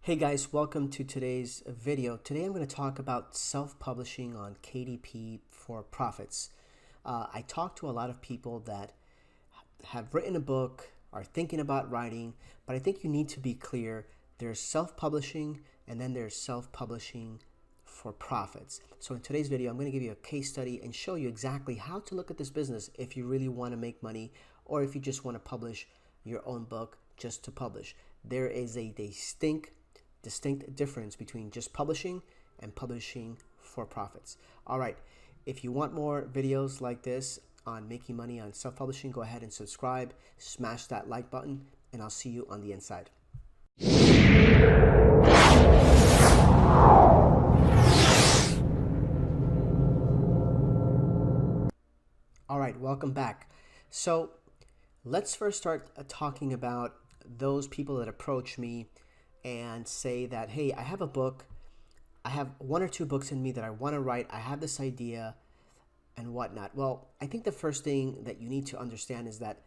Hey guys, welcome to today's video. Today I'm going to talk about self-publishing on KDP for profits. I talk to a lot of people that have written a book, are thinking about writing, but I think you need to be clear. There's self-publishing and then there's self-publishing for profits. So in today's video, I'm going to give you a case study and show you exactly how to look at this business if you really want to make money or if you just want to publish your own book just to publish. There is a distinct difference between just publishing and publishing for profits. All right, if you want more videos like this on making money on self-publishing, go ahead and subscribe, smash that like button, and I'll see you on the inside. All right, welcome back. So let's first start talking about those people that approach me and say that, hey, I have a book, I have one or two books in me that I want to write, I have this idea and whatnot. Well, I think the first thing that you need to understand is that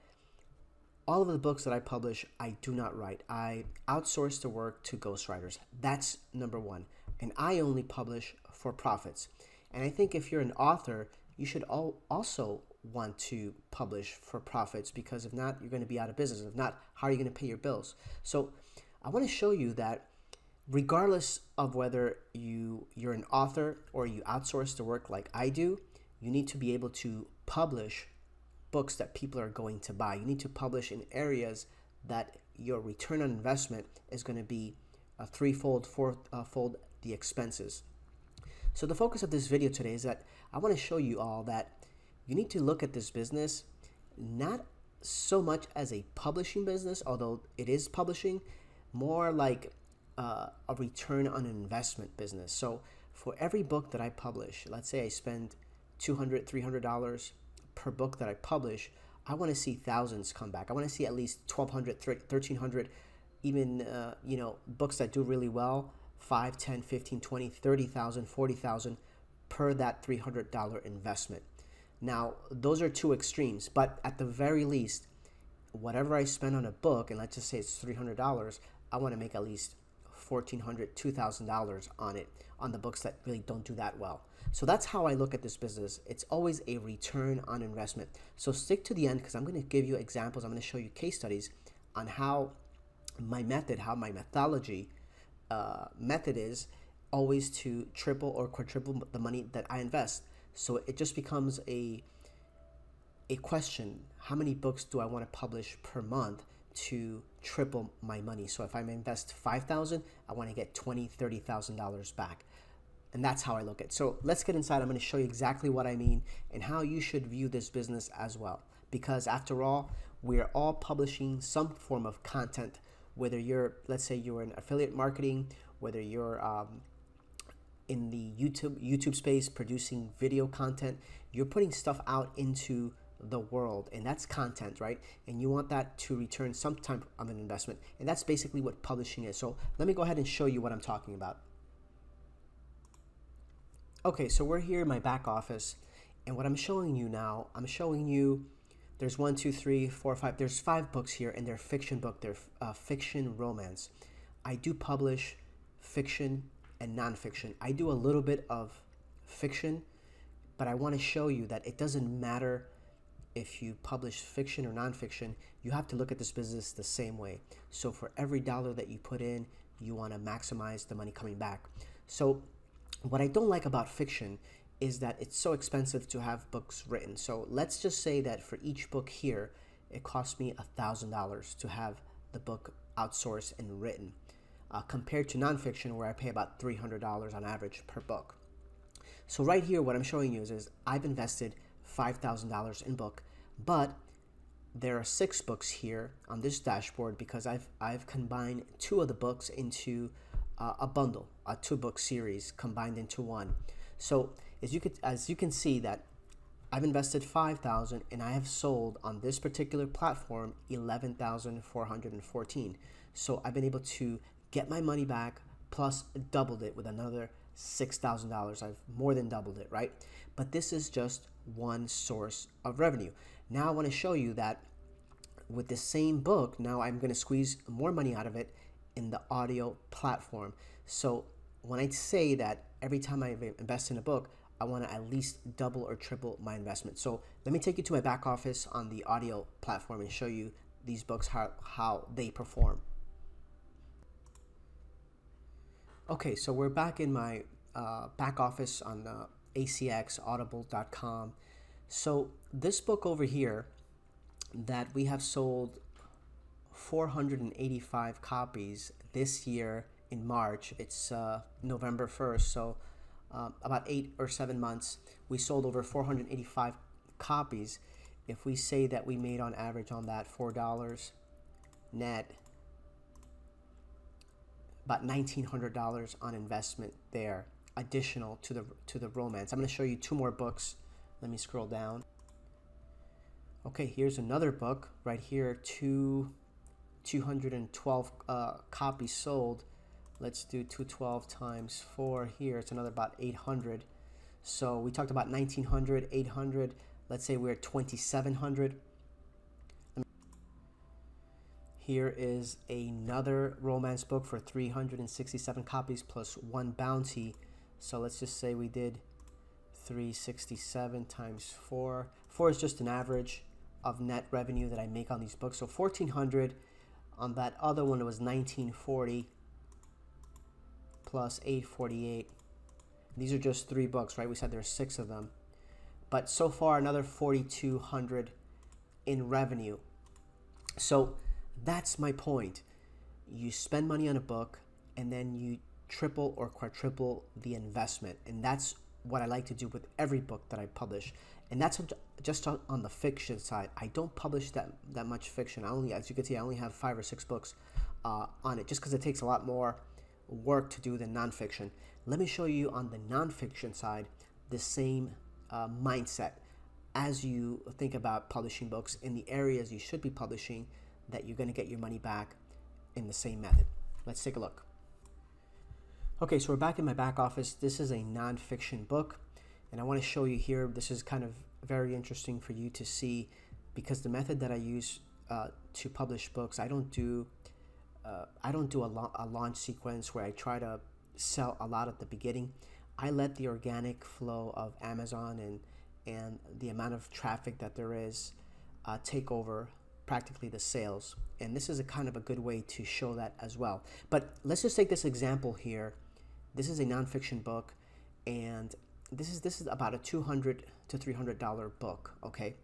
all of the books that I publish, I do not write. I outsource the work to ghostwriters. That's number one. And I only publish for profits. And I think if you're an author, you should also want to publish for profits, because if not, you're going to be out of business. If not, how are you going to pay your bills? So I want to show you that regardless of whether you're an author or you outsource the work like I do, you need to be able to publish books that people are going to buy. You need to publish in areas that your return on investment is going to be threefold, fourfold the expenses. So the focus of this video today is that I want to show you all that you need to look at this business not so much as a publishing business, although it is publishing, more like a return on investment business. So for every book that I publish, let's say I spend $200, $300 per book that I publish, I want to see thousands come back. I want to see at least 1,200, 1,300, even books that do really well, 5, 10, 15, 20, 30,000, 40,000 per that $300 investment. Now, those are two extremes, but at the very least, whatever I spend on a book, and let's just say it's $300, I want to make at least $1,400, $2,000 on it, on the books that really don't do that well. So that's how I look at this business. It's always a return on investment. So stick to the end, because I'm going to give you examples. I'm going to show you case studies on how my method, how my methodology method is always to triple or quadruple the money that I invest. So it just becomes a question, how many books do I want to publish per month to triple my money? So if I invest $5,000, I want to get $20,000, $30,000 back. And that's how I look at it. So let's get inside. I'm going to show you exactly what I mean and how you should view this business as well. Because after all, we are all publishing some form of content, whether you're, let's say you're in affiliate marketing, whether you're in the YouTube space producing video content, you're putting stuff out into the world, and that's content, right? And you want that to return some type of an investment, and that's basically what publishing is. So let me go ahead and show you what I'm talking about. Okay, so we're here in my back office, and what I'm showing you now, I'm showing you there's 1, 2, 3, 4, 5, there's 5 books here, and they're fiction book, they're fiction romance. I do publish fiction and nonfiction. I do a little bit of fiction, but I want to show you that it doesn't matter if you publish fiction or nonfiction. You have to look at this business the same way. So for every dollar that you put in, you want to maximize the money coming back. So what I don't like about fiction is that it's so expensive to have books written. So let's just say that for each book here, it costs me $1,000 to have the book outsourced and written, compared to nonfiction where I pay about $300 on average per book. So right here, what I'm showing you is I've invested $5,000 in book, but there are 6 books here on this dashboard because I've combined 2 of the books into a bundle, a 2-book series combined into one. So as you can see that I've invested $5,000 and I have sold on this particular platform $11,414. So I've been able to get my money back plus doubled it with another $6,000. I've more than doubled it, right? But this is just one source of revenue. Now I want to show you that with the same book, now I'm going to squeeze more money out of it in the audio platform. So when I say that every time I invest in a book, I want to at least double or triple my investment. So let me take you to my back office on the audio platform and show you these books, how they perform. Okay, so we're back in my back office on the acxaudible.com. So this book over here that we have sold 485 copies this year in March. It's November 1st, so about 8 or 7 months, we sold over 485 copies. If we say that we made on average on that $4 net, about $1,900 on investment there, additional to the romance. I'm going to show you 2 more books. Let me scroll down. Okay, here's another book right here. 212 copies sold. Let's do 212 times 4 here. It's another about 800. So we talked about 1,900, 800. Let's say we're at 2,700. Here is another romance book for 367 copies plus 1 bounty. So let's just say we did 367 times 4. 4 is just an average of net revenue that I make on these books. So 1,400. On that other one, it was 1,940 plus 848. These are just 3 books, right? We said there are 6 of them. But so far, another 4,200 in revenue. So that's my point. You spend money on a book, and then you triple or quadruple the investment. And that's what I like to do with every book that I publish. And that's just on the fiction side. I don't publish that much fiction. I only, as you can see, I only have 5 or 6 books on it, just because it takes a lot more work to do than nonfiction. Let me show you on the nonfiction side the same mindset as you think about publishing books in the areas you should be publishing, that you're going to get your money back in the same method. Let's take a look. Okay, so we're back in my back office. This is a nonfiction book, and I want to show you here. This is kind of very interesting for you to see, because the method that I use to publish books, I don't do a launch sequence where I try to sell a lot at the beginning. I let the organic flow of Amazon and the amount of traffic that there is take over practically the sales. And this is a kind of a good way to show that as well. But let's just take this example here. This is a nonfiction book, and this is about a $200 to $300 book, okay?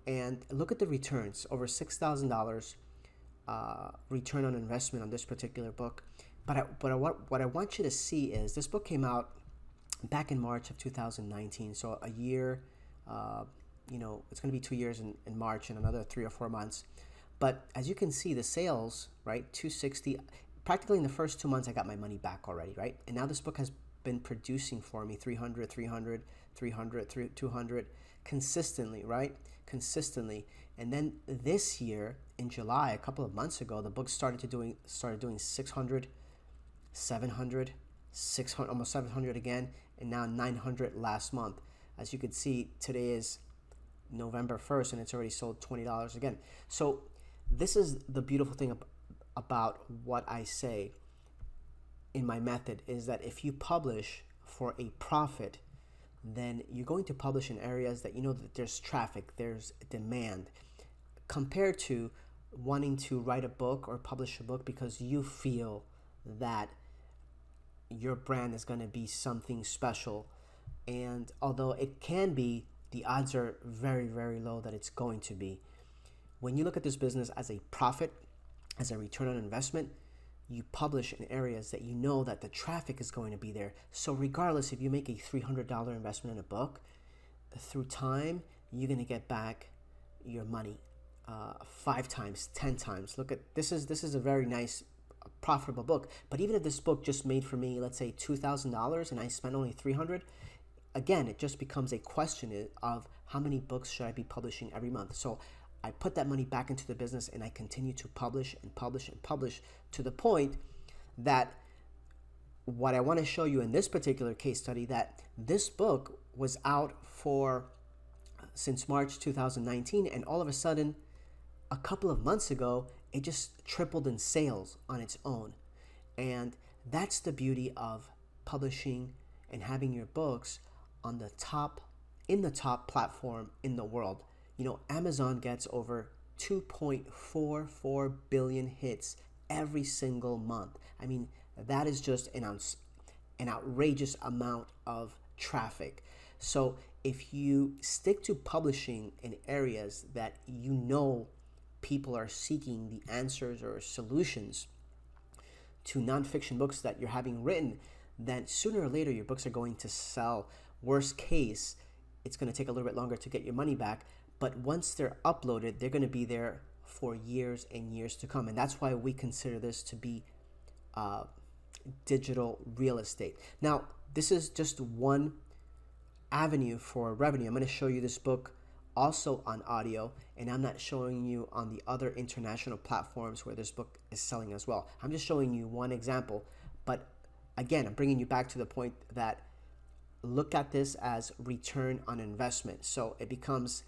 And look at the returns, over $6,000 return on investment on this particular book. But what I want you to see is this book came out back in March of 2019, so a year, it's going to be 2 years in March and another 3 or 4 months. But as you can see, the sales, right, 260, practically in the first 2 months, I got my money back already, right? And now this book has been producing for me 300, 300, 300, 200 consistently, right? Consistently. And then this year in July, a couple of months ago, the book started doing 600, 700, 600, almost 700 again, and now 900 last month. As you can see, today is November 1st, and it's already sold $20 again. So this is the beautiful thing about what I say in my method, is that if you publish for a profit, then you're going to publish in areas that you know that there's traffic, there's demand, compared to wanting to write a book or publish a book because you feel that your brand is going to be something special. And although it can be, the odds are very, very low that it's going to be. When you look at this business as a profit, as a return on investment, you publish in areas that you know that the traffic is going to be there. So regardless if you make a $300 investment in a book, through time, you're going to get back your money 5 times, 10 times. Look at this is a very nice, profitable book. But even if this book just made for me, let's say $2,000, and I spent only $300, again, it just becomes a question of how many books should I be publishing every month. So I put that money back into the business, and I continue to publish and publish and publish, to the point that what I want to show you in this particular case study, that this book was out since March 2019, and all of a sudden, a couple of months ago, it just tripled in sales on its own. And that's the beauty of publishing and having your books on the top, in the top platform in the world. You know, Amazon gets over 2.44 billion hits every single month. I mean, that is just an outrageous amount of traffic. So if you stick to publishing in areas that you know people are seeking the answers or solutions to nonfiction books that you're having written, then sooner or later your books are going to sell. Worst case, it's going to take a little bit longer to get your money back, but once they're uploaded, they're going to be there for years and years to come. And that's why we consider this to be digital real estate. Now, this is just one avenue for revenue. I'm going to show you this book also on audio, and I'm not showing you on the other international platforms where this book is selling as well. I'm just showing you one example, but again, I'm bringing you back to the point that look at this as return on investment. So it becomes,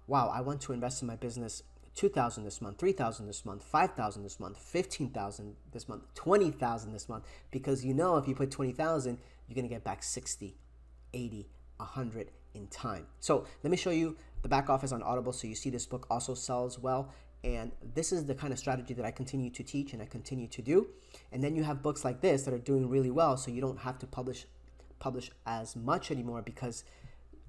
wow, I want to invest in my business $2,000 this month, $3,000 this month, $5,000 this month, $15,000 this month, $20,000 this month, because you know if you put $20,000, you're going to get back 60, 80, 100 in time. So let me show you the back office on Audible so you see this book also sells well. And this is the kind of strategy that I continue to teach and I continue to do. And then you have books like this that are doing really well, so you don't have to publish as much anymore, because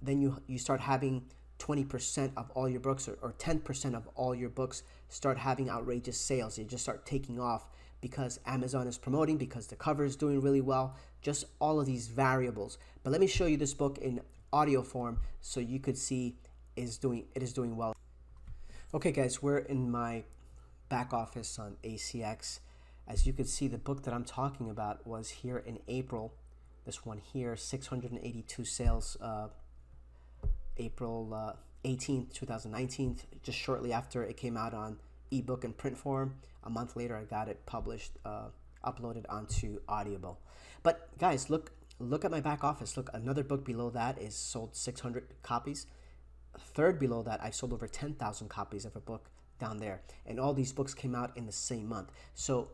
then you start having 20% of all your books or 10% of all your books start having outrageous sales. They just start taking off because Amazon is promoting, because the cover is doing really well, just all of these variables. But let me show you this book in audio form so you could see it is doing well. Okay guys, we're in my back office on ACX. As you can see, the book that I'm talking about was here in April. This one here, 682 sales, April 18th, 2019, just shortly after it came out on ebook and print form. A month later, I got it published, uploaded onto Audible. But guys, look at my back office. Look, another book below that is sold 600 copies. Third below that, I sold over 10,000 copies of a book down there. And all these books came out in the same month. So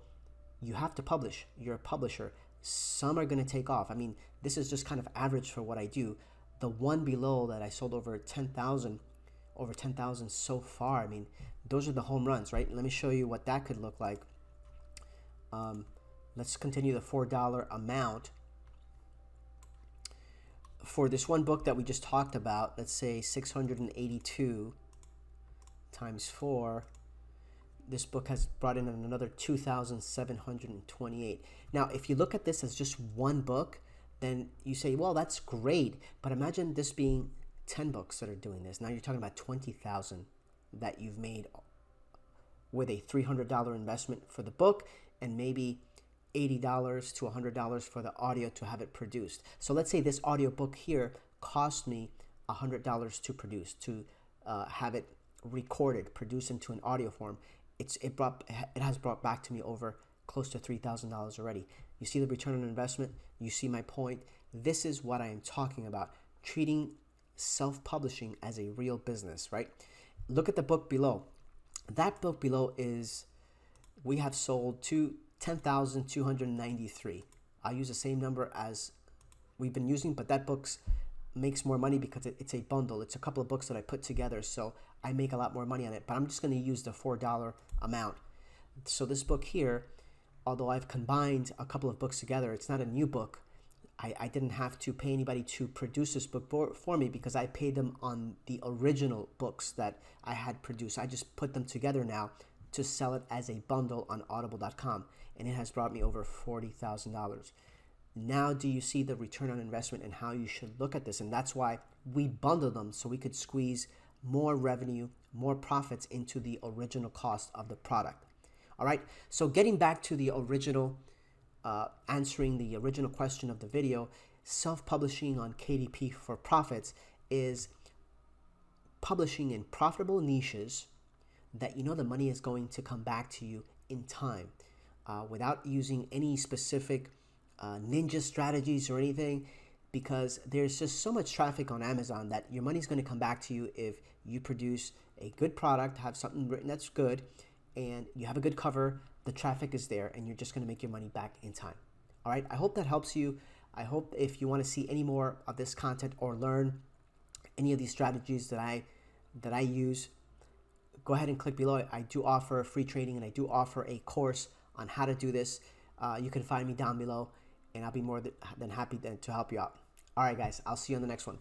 you have to publish. You're a publisher. Some are going to take off. I mean, this is just kind of average for what I do. The one below that I sold over 10,000 so far. I mean, those are the home runs, right? Let me show you what that could look like. Let's continue the $4 amount. For this one book that we just talked about, let's say 682 times 4, this book has brought in another 2,728. Now, if you look at this as just one book, then you say, well, that's great. But imagine this being 10 books that are doing this. Now you're talking about 20,000 that you've made with a $300 investment for the book and maybe $80 to $100 for the audio to have it produced. So let's say this audio book here cost me $100 to produce, to have it recorded, produced into an audio form. It has brought back to me over close to $3,000 already. You see the return on investment? You see my point? This is what I am talking about, treating self-publishing as a real business, right? Look at the book below. That book below is, we have sold to 10,293. I'll use the same number as we've been using, but that book makes more money because it's a bundle. It's a couple of books that I put together, so I make a lot more money on it, but I'm just going to use the $4 amount. So this book here, although I've combined a couple of books together, it's not a new book. I didn't have to pay anybody to produce this book for me because I paid them on the original books that I had produced. I just put them together now to sell it as a bundle on audible.com, and it has brought me over $40,000. Now do you see the return on investment and how you should look at this? And that's why we bundle them, so we could squeeze more revenue, more profits into the original cost of the product. All right, so getting back to the original, answering the original question of the video, self-publishing on KDP for profits is publishing in profitable niches that you know the money is going to come back to you in time, without using any specific ninja strategies or anything, because there's just so much traffic on Amazon that your money's going to come back to you if you produce a good product, have something written that's good, and you have a good cover, the traffic is there, and you're just going to make your money back in time. All right, I hope that helps you. I hope if you want to see any more of this content or learn any of these strategies that I use, go ahead and click below. I do offer free training, and I do offer a course on how to do this. You can find me down below, and I'll be more than happy to help you out. All right, guys, I'll see you on the next one.